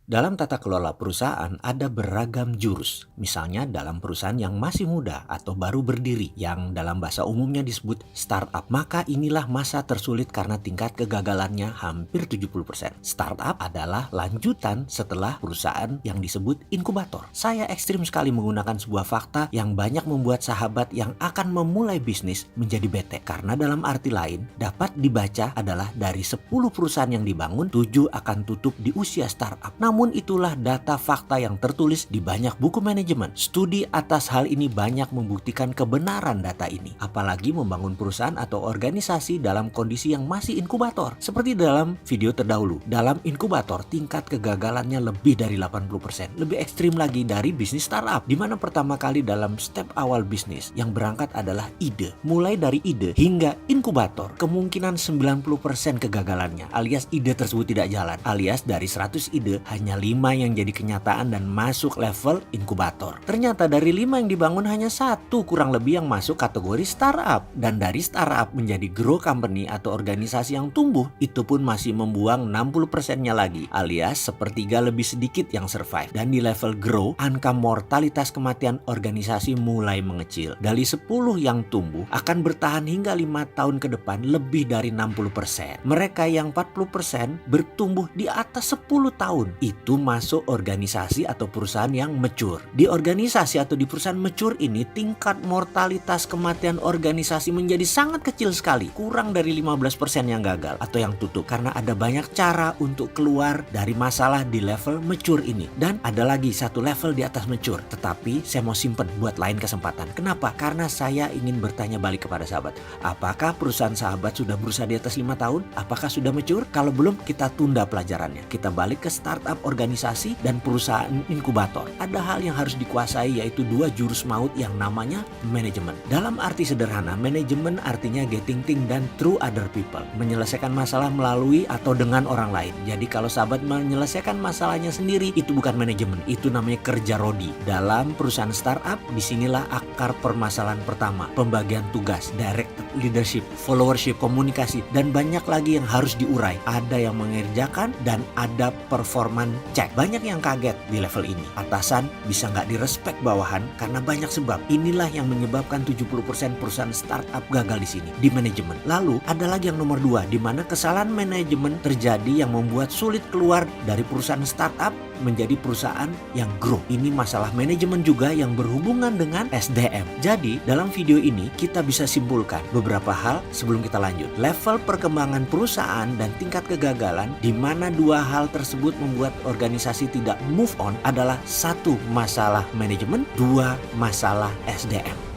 Dalam tata kelola perusahaan ada beragam jurus. Misalnya dalam perusahaan yang masih muda atau baru berdiri yang dalam bahasa umumnya disebut startup. Maka inilah masa tersulit karena tingkat kegagalannya hampir 70%. Startup adalah lanjutan setelah perusahaan yang disebut inkubator. Saya ekstrim sekali menggunakan sebuah fakta yang banyak membuat sahabat yang akan memulai bisnis menjadi bete. Karena dalam arti lain dapat dibaca adalah dari 10 perusahaan yang dibangun, 7 akan tutup di usia startup. Namun itulah data fakta yang tertulis di banyak buku manajemen. Studi atas hal ini banyak membuktikan kebenaran data ini. Apalagi membangun perusahaan atau organisasi dalam kondisi yang masih inkubator. Seperti dalam video terdahulu, dalam inkubator tingkat kegagalannya lebih dari 80%. Lebih ekstrim lagi dari bisnis startup, di mana pertama kali dalam step awal bisnis yang berangkat adalah ide. Mulai dari ide hingga inkubator, kemungkinan 90% kegagalannya, alias ide tersebut tidak jalan, alias dari 100 ide hanya 5 yang jadi kenyataan dan masuk level inkubator. Ternyata dari 5 yang dibangun hanya 1 kurang lebih yang masuk kategori startup. Dan dari startup menjadi grow company atau organisasi yang tumbuh, itu pun masih membuang 60%-nya lagi, alias sepertiga lebih sedikit yang survive. Dan di level grow, angka mortalitas kematian organisasi mulai mengecil. Dari 10 yang tumbuh akan bertahan hingga 5 tahun ke depan lebih dari 60%. Mereka yang 40% bertumbuh di atas 10 tahun. Itu masuk organisasi atau perusahaan yang mature. Di organisasi atau di perusahaan mature ini tingkat mortalitas kematian organisasi menjadi sangat kecil sekali. Kurang dari 15% yang gagal atau yang tutup. Karena ada banyak cara untuk keluar dari masalah di level mature ini. Dan ada lagi satu level di atas mature. Tetapi saya mau simpen buat lain kesempatan. Kenapa? Karena saya ingin bertanya balik kepada sahabat. Apakah perusahaan sahabat sudah berusaha di atas 5 tahun? Apakah sudah mature? Kalau belum, kita tunda pelajarannya. Kita balik ke startup, organisasi, dan perusahaan inkubator. Ada hal yang harus dikuasai, yaitu 2 jurus maut yang namanya manajemen. Dalam arti sederhana, manajemen artinya getting things done through other people. Menyelesaikan masalah melalui atau dengan orang lain. Jadi kalau sahabat menyelesaikan masalahnya sendiri, itu bukan manajemen. Itu namanya kerja rodi. Dalam perusahaan startup, disinilah akar permasalahan pertama. Pembagian tugas, direct leadership, followership, komunikasi, dan banyak lagi yang harus diurai. Ada yang mengerjakan dan ada performan cek. Banyak yang kaget di level ini. Atasan bisa nggak direspek bawahan karena banyak sebab. Inilah yang menyebabkan 70% perusahaan startup gagal di sini, di manajemen. Lalu ada lagi yang nomor 2, di mana kesalahan manajemen terjadi yang membuat sulit keluar dari perusahaan startup menjadi perusahaan yang grow. Ini masalah manajemen juga yang berhubungan dengan SDM. Jadi dalam video ini kita bisa simpulkan beberapa hal sebelum kita lanjut. Level perkembangan perusahaan dan tingkat kegagalan di mana 2 hal tersebut membuat organisasi tidak move on adalah 1 masalah manajemen, 2 masalah SDM.